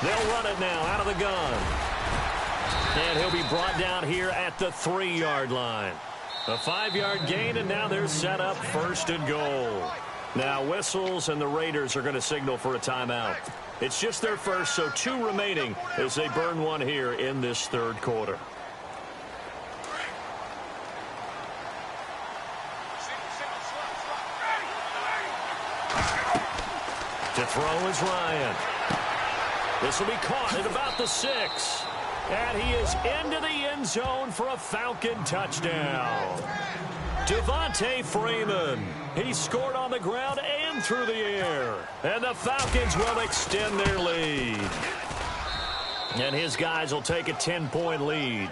They'll run it now out of the gun. And he'll be brought down here at the 3-yard line. A 5-yard gain, and now they're set up 1st and goal. Now whistles, and the Raiders are going to signal for a timeout. It's just their first, so 2 remaining as they burn one here in this 3rd quarter. To throw is Ryan. This will be caught at about the 6. And he is into the end zone for a Falcon touchdown. Devontae Freeman. He scored on the ground and through the air. And the Falcons will extend their lead. And his guys will take a 10-point lead.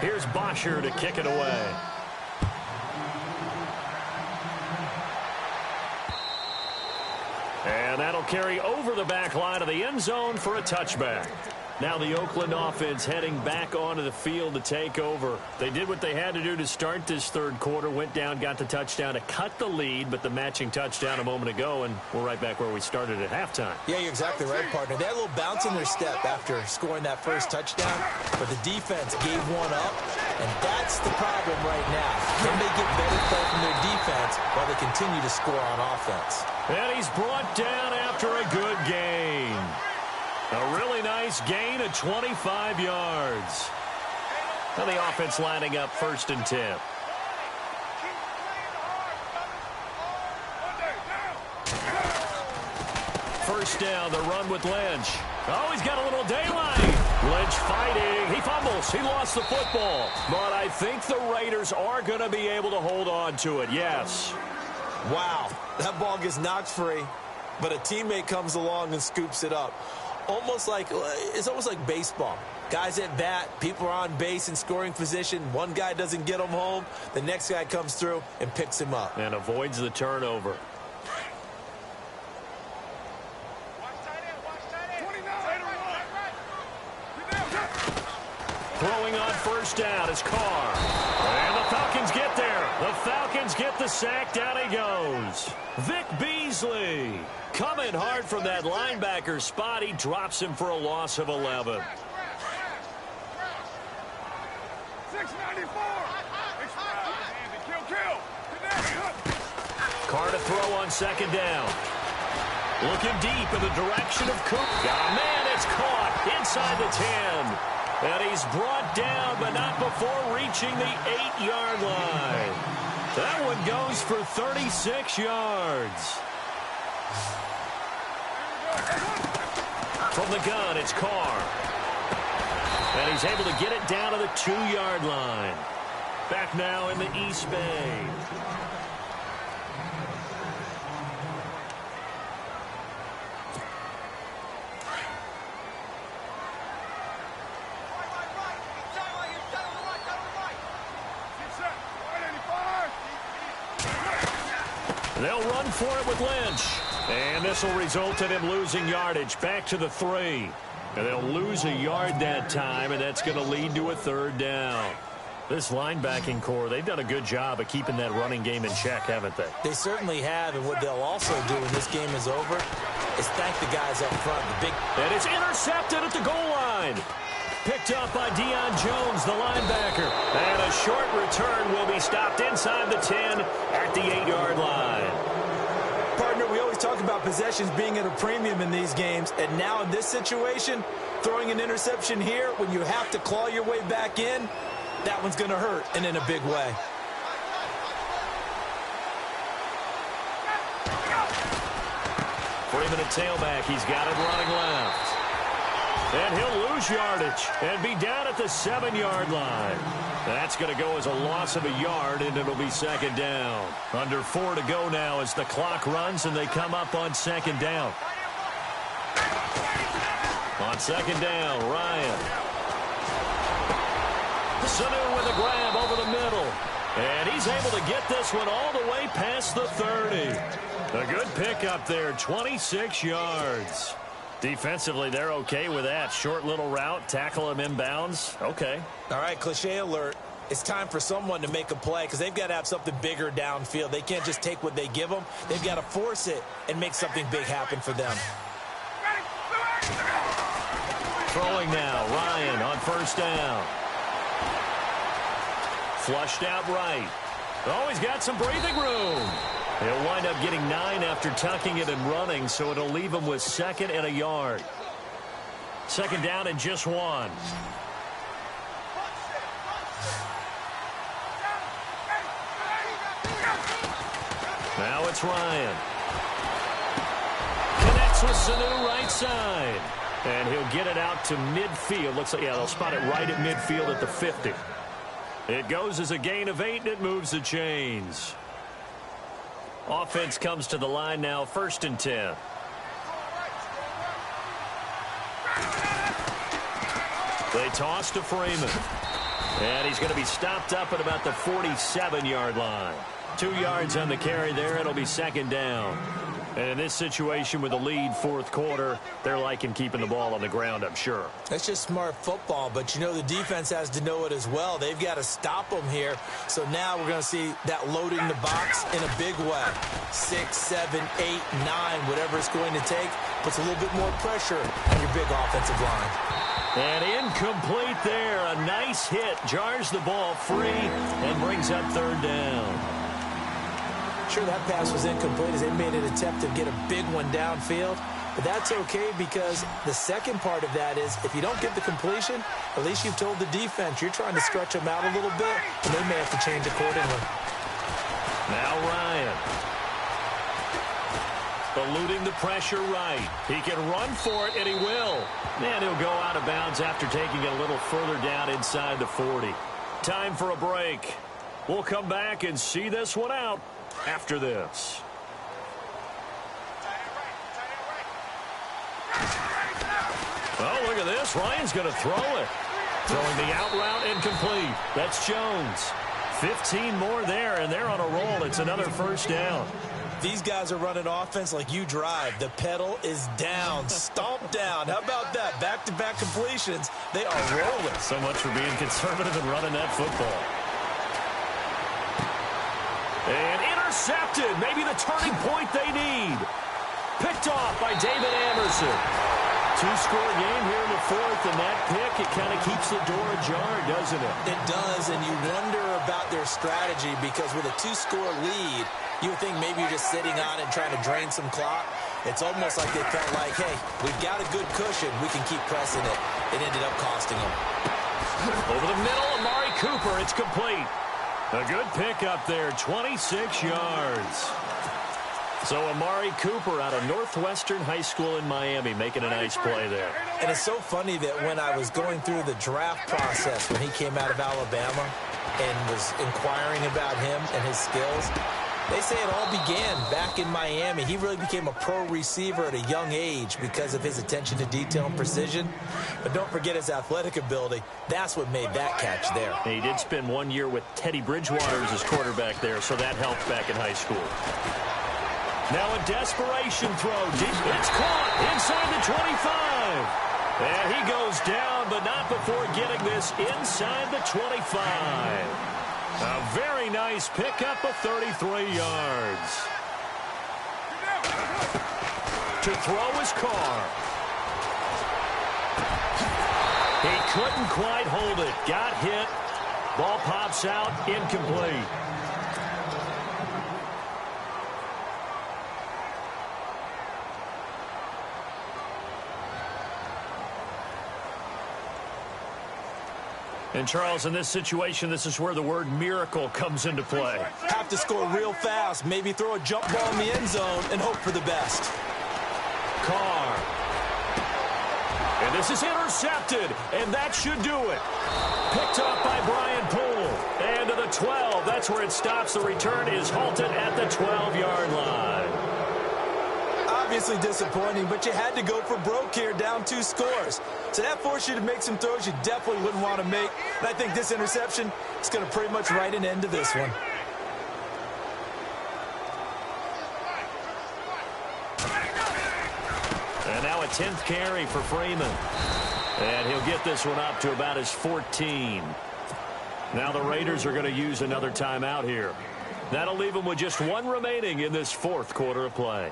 Here's Bosher to kick it away. And that'll carry over the back line of the end zone for a touchback. Now the Oakland offense heading back onto the field to take over. They did what they had to do to start this 3rd quarter, went down, got the touchdown to cut the lead, but the matching touchdown a moment ago, and we're right back where we started at halftime. Yeah, you're exactly right, partner. They had a little bounce in their step after scoring that first touchdown, but the defense gave one up, and that's the problem right now. Can they get better play from their defense while they continue to score on offense? And he's brought down after a good gain. A really nice gain of 25 yards. Now the offense lining up 1st and 10. First down, the run with Lynch. Oh, he's got a little daylight. Lynch fighting. He fumbles. He lost the football. But I think the Raiders are going to be able to hold on to it, yes. Wow, that ball gets knocked free, but a teammate comes along and scoops it up. It's almost like baseball. Guys at bat, people are on base in scoring position. One guy doesn't get him home. The next guy comes through and picks him up. And avoids the turnover. Throwing on first down is Carr. And the Falcons get there. The Falcons get the sack. Down he goes. Vic Beasley coming hard from that linebacker spot. He drops him for a loss of 11. 694. Carr to throw on 2nd down. Looking deep in the direction of Cook. Got a man. It's caught inside the 10. And he's brought down, but not before reaching the 8-yard line. That one goes for 36 yards. From the gun, it's Carr. And he's able to get it down to the 2-yard line. Back now in the East Bay. They'll run for it with Lynch. And this will result in him losing yardage back to the 3. And they'll lose a yard that time, and that's going to lead to a 3rd down. This linebacking core, they've done a good job of keeping that running game in check, haven't they? They certainly have, and what they'll also do when this game is over is thank the guys up front. And it's intercepted at the goal line. Picked up by Deion Jones, the linebacker. And a short return will be stopped inside the 10 at the 8-yard line. Partner, we always talk about possessions being at a premium in these games. And now in this situation, throwing an interception here when you have to claw your way back in, that one's going to hurt, and in a big way. Freeman at tailback. He's got it running left. And he'll lose yardage and be down at the 7-yard line. That's going to go as a loss of a yard, and it'll be 2nd down. Under 4 to go now as the clock runs, and they come up on 2nd down. On 2nd down, Ryan. Sanu with a grab over the middle. And he's able to get this one all the way past the 30. A good pickup there, 26 yards. Defensively, they're okay with that. Short little route, tackle him inbounds. Okay. All right, cliche alert. It's time for someone to make a play because they've got to have something bigger downfield. They can't just take what they give them. They've got to force it and make something big happen for them. Throwing now, Ryan on first down. Flushed out right. Oh, he's got some breathing room. He'll wind up getting 9 after tucking it and running, so it'll leave him with 2nd and a yard. 2nd down and just 1. Now it's Ryan. Connects with Sanu right side. And he'll get it out to midfield. Looks like, yeah, they'll spot it right at midfield at the 50. It goes as a gain of 8, and it moves the chains. Offense comes to the line now, 1st and 10. They toss to Freeman. And he's going to be stopped up at about the 47-yard line. 2 yards on the carry there. It'll be 2nd down. And in this situation with the lead 4th quarter, they're liking keeping the ball on the ground, I'm sure. That's just smart football, but you know the defense has to know it as well. They've got to stop them here. So now we're going to see that loading the box in a big way. 6, 7, 8, 9, whatever it's going to take, puts a little bit more pressure on your big offensive line. And incomplete there. A nice hit. Jars the ball free and brings up 3rd down. Sure, that pass was incomplete as they made an attempt to get a big one downfield. But that's okay because the second part of that is if you don't get the completion, at least you've told the defense you're trying to stretch them out a little bit, and they may have to change accordingly. Now Ryan. Eluding the pressure right. He can run for it, and he will. And he'll go out of bounds after taking it a little further down inside the 40. Time for a break. We'll come back and see this one out after this. Oh, look at this. Ryan's going to throw it. Throwing the out route incomplete. That's Jones. 15 more there, and they're on a roll. It's another 1st down. These guys are running offense like you drive. The pedal is down, stomped down. How about that? Back-to-back completions. They are rolling. So much for being conservative and running that football. And intercepted. Maybe the turning point they need. Picked off by David Amerson. 2-score game here in the 4th, and that pick, it kind of keeps the door ajar, doesn't it? It does, and you wonder about their strategy because with a 2-score lead, you would think maybe you're just sitting on it and trying to drain some clock. It's almost like they felt like, hey, we've got a good cushion. We can keep pressing it. It ended up costing them. Over the middle, Amari Cooper. It's complete. A good pick up there, 26 yards. So Amari Cooper out of Northwestern High School in Miami making a nice play there. And it's so funny that when I was going through the draft process when he came out of Alabama and was inquiring about him and his skills, they say it all began back in Miami. He really became a pro receiver at a young age because of his attention to detail and precision. But don't forget his athletic ability. That's what made that catch there. And he did spend 1 year with Teddy Bridgewater as his quarterback there, so that helped back in high school. Now a desperation throw. It's caught inside the 25. And he goes down, but not before getting this inside the 25. A very nice pickup of 33 yards. To throw his Carr. He couldn't quite hold it. Got hit. Ball pops out. Incomplete. And, Charles, in this situation, this is where the word miracle comes into play. Have to score real fast, maybe throw a jump ball in the end zone and hope for the best. Carr. And this is intercepted, and that should do it. Picked up by Brian Poole. And to the 12, that's where it stops. The return is halted at the 12-yard line. Obviously disappointing, but you had to go for broke here, down 2 scores. So that forced you to make some throws you definitely wouldn't want to make. And I think this interception is going to pretty much write an end to this one. And now a 10th carry for Freeman. And he'll get this one up to about his 14. Now the Raiders are going to use another timeout here. That'll leave them with just one remaining in this fourth quarter of play.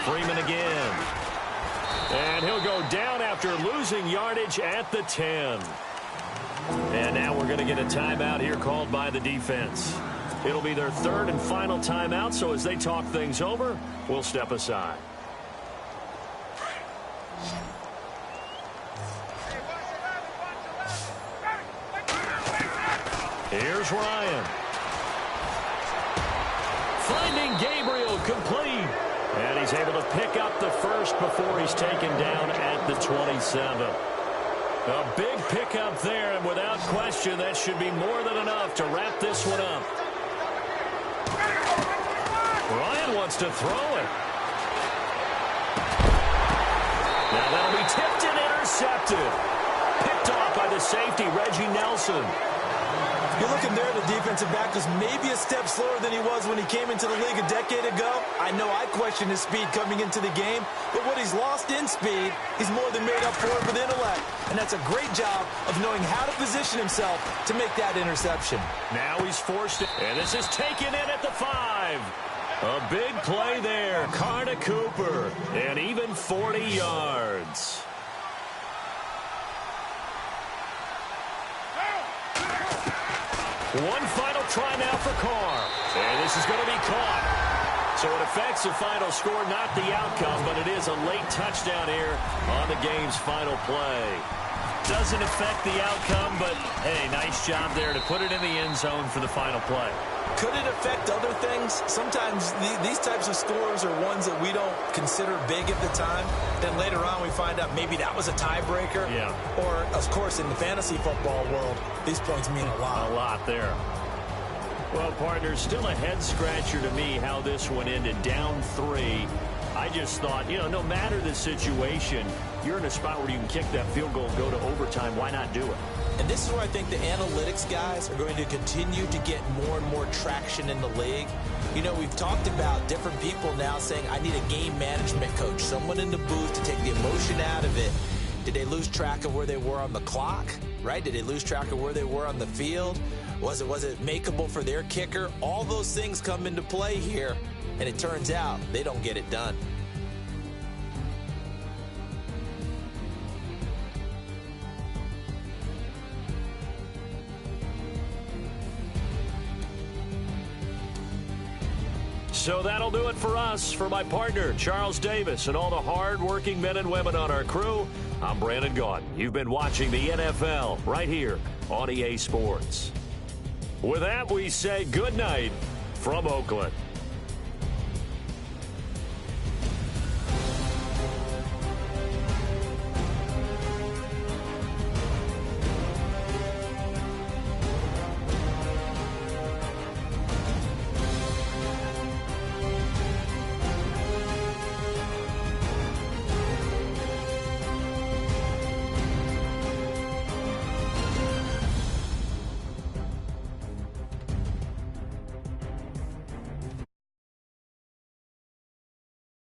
Freeman again. And he'll go down after losing yardage at the 10. And now we're going to get a timeout here called by the defense. It'll be their third and final timeout, so as they talk things over, we'll step aside. Here's Ryan. Finding Gabriel complete. And he's able to pick up the first before he's taken down at the 27. A big pickup there, and without question, that should be more than enough to wrap this one up. Ryan wants to throw it. Now that'll be tipped and intercepted. Picked off by the safety, Reggie Nelson. You're looking there at the defensive back who's maybe a step slower than he was when he came into the league a decade ago. I know I questioned his speed coming into the game, but what he's lost in speed, he's more than made up for it with intellect. And that's a great job of knowing how to position himself to make that interception. Now he's forced it, and this is taken in at the 5. A big play there, Carter Cooper, and even 40 yards. One final try now for Carr. And this is going to be caught. So it affects the final score, not the outcome, but it is a late touchdown here on the game's final play. Doesn't affect the outcome, but, hey, nice job there to put it in the end zone for the final play. Could it affect other things? Sometimes these types of scores are ones that we don't consider big at the time. Then later on we find out maybe that was a tiebreaker. Yeah. Or, of course, in the fantasy football world, these points mean a lot. A lot there. Well, partners, still a head-scratcher to me how this one ended down 3. I just thought, no matter the situation, you're in a spot where you can kick that field goal, go to overtime. Why not do it? And this is where I think the analytics guys are going to continue to get more and more traction in the league. We've talked about different people now saying, I need a game management coach, someone in the booth to take the emotion out of it. Did they lose track of where they were on the clock, right? Did they lose track of where they were on the field? Was it makeable for their kicker? All those things come into play here, and it turns out they don't get it done. So that'll do it for us. For my partner, Charles Davis, and all the hard-working men and women on our crew, I'm Brandon Gaudin. You've been watching the NFL right here on EA Sports. With that, we say good night from Oakland.